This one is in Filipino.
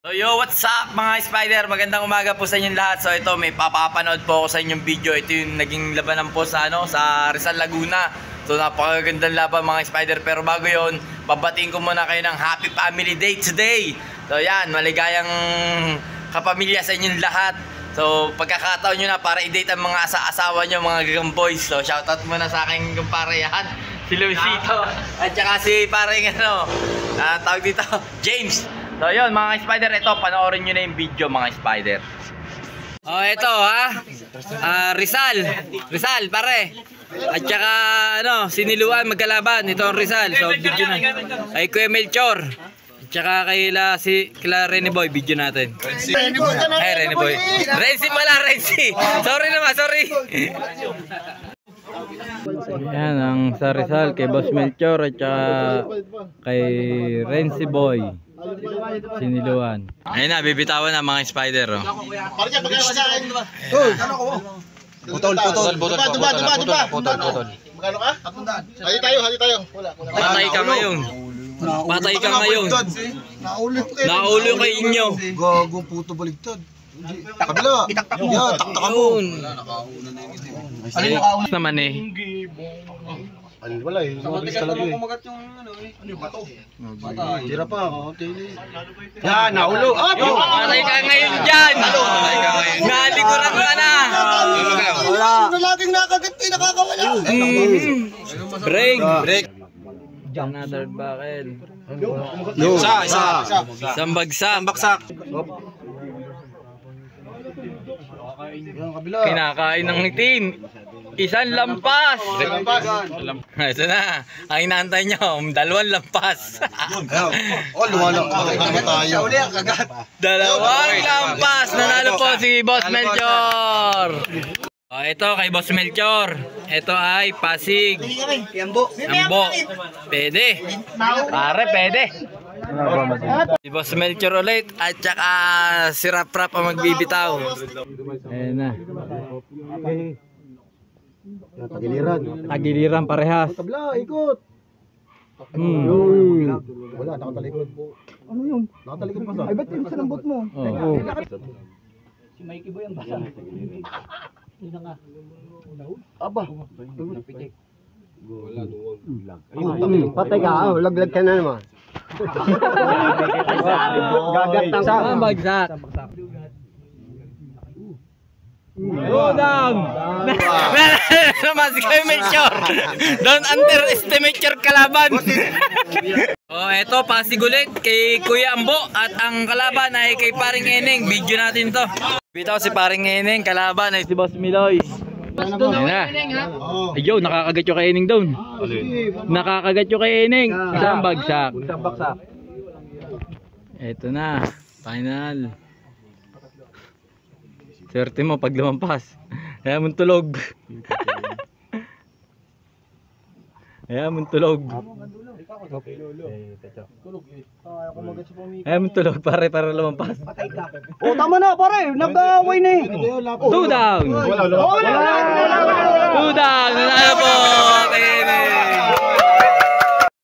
So yo, what's up mga Spider? Magandang umaga po sa inyong lahat. So ito, may papapanood po ako sa inyong video. Ito yung naging labanan po sa Rizal, Laguna. So napakagandang laban mga Spider. Pero bago yon, babatiin ko muna kayo ng Happy Family Day today. So yan, maligayang kapamilya sa inyong lahat. So pagkakataon nyo na para i-date ang mga asawa nyo, mga gagang boys. So shoutout muna sa aking kumparehan, si Luisito. At saka si pareng tawag dito, James. So yun mga Spider, ito panoorin nyo na yung video mga Spider. Oh ito Rizal pare. At saka siniluan magkalaban. Ito ang Rizal. So video na kay Kuya Melchor. At saka kila Rene Boy, video natin. Ay Rene Boy, Renzi pala, Renzi. Sorry naman, sorry. Yan ang sa Rizal kay Boss Melchor at saka kay Renzi Boy. Siniluan. Ayun na, bibitawan na mga Spider. Putol. Magkano ka? Hali tayo. Patay ka ngayon. Naulo kay inyo. Gagong puto baligtad. Kabila. Yan, taktakan mo. Alin naman eh. Wala eh. Mabilis talaga eh. Ano yung bato? Tira pa ako. Yan, naulo. Patay ka ngayon dyan. Nalikuran ka na. Wala. Laging nakagat eh, nakakawala. Break. Another bakil. Isa. Isang bagsak. Kinakain ng itim. Isang lampas. Ito na. Ang inaantay nyo, dalawang lampas. Lumalang tayo. Dalawang lampas. Nanalo po si Boss Melchor. Ito kay Boss Melchor. Ito ay Pasig. Ambo. Pwede. Pare, pwede. Si Boss Melchor ulit. At saka si Rap ang magbibitaw. Ayan na. Tagiliran parehas. Tabla, ikot. Wala, nakatalikod. Ano yun? Nakatalikod pa sa. Ay, ba't yung sinambot mo? Si Mikey Boy ang basa. Ina nga. Aba. Patay ka, laglag ka na naman. Gagat ng Saan bagsak? Go down! Naman si Kuya Melchor. Don't underestimate your kalaban. Eto Pasig ulit kay Kuya Ambo. At ang kalaban ay kay Paring Eneng. Video natin to. Bitaw si Paring Eneng. Kalaban ay si Boss Miloy. Ayan na. Yo, nakakagat yung kay Eneng doon. Nakakagat yung kay Eneng. Isang bagsak. Eto na. Final. Swerte mo pag lumampas. Kaya mong tulog. Kaya mong tulog para lumampas. Oh, tama na pare, nag-away na eh. 2 down. 2 down. Nanalo po.